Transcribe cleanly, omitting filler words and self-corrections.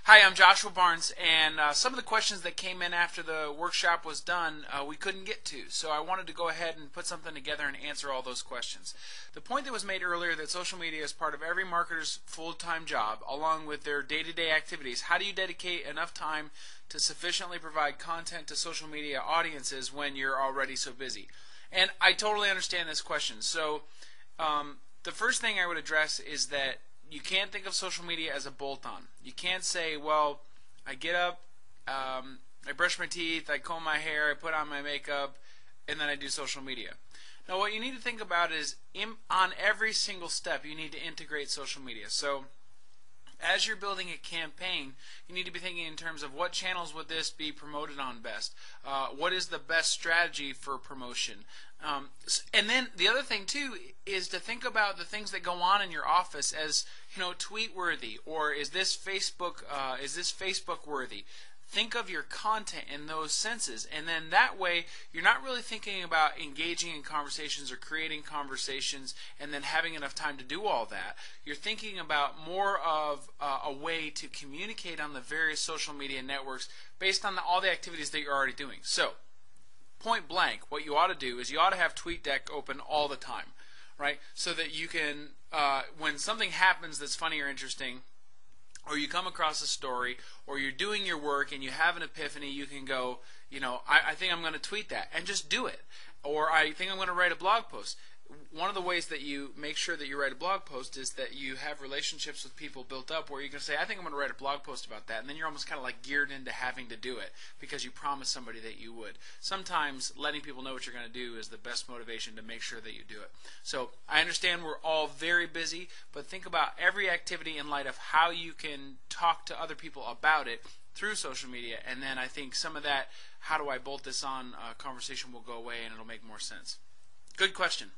Hi, I'm Joshua Barnes, and some of the questions that came in after the workshop was done, we couldn't get to. So I wanted to go ahead and put something together and answer all those questions. The point that was made earlier that social media is part of every marketer's full-time job, along with their day-to-day activities. How do you dedicate enough time to sufficiently provide content to social media audiences when you're already so busy? And I totally understand this question. So the first thing I would address is that you can't think of social media as a bolt-on. You can't say, well, I get up, I brush my teeth, I comb my hair, I put on my makeup, and then I do social media. Now, what you need to think about is on every single step, you need to integrate social media. So as you're building a campaign, you need to be thinking in terms of what channels would this be promoted on best? What is the best strategy for promotion? And then the other thing too is to think about the things that go on in your office as, tweet worthy, or is this Facebook worthy? Think of your content in those senses, and then that way you're not really thinking about engaging in conversations or creating conversations and then having enough time to do all that. You're thinking about more of a way to communicate on the various social media networks based on all the activities that you're already doing. So, point blank, what you ought to do is you ought to have TweetDeck open all the time, right? So that you can, when something happens that's funny or interesting, or you come across a story, or you're doing your work and you have an epiphany, you can go, I think I'm going to tweet that, and just do it. Or I think I'm going to write a blog post. One of the ways that you make sure that you write a blog post is that you have relationships with people built up where you can say, I think I'm going to write a blog post about that, and then you're almost kind of like geared into having to do it because you promised somebody that you would. Sometimes letting people know what you're going to do is the best motivation to make sure that you do it. So I understand we're all very busy, but think about every activity in light of how you can talk to other people about it through social media, and then I think some of that, how do I bolt this on, conversation will go away and it'll make more sense. Good question.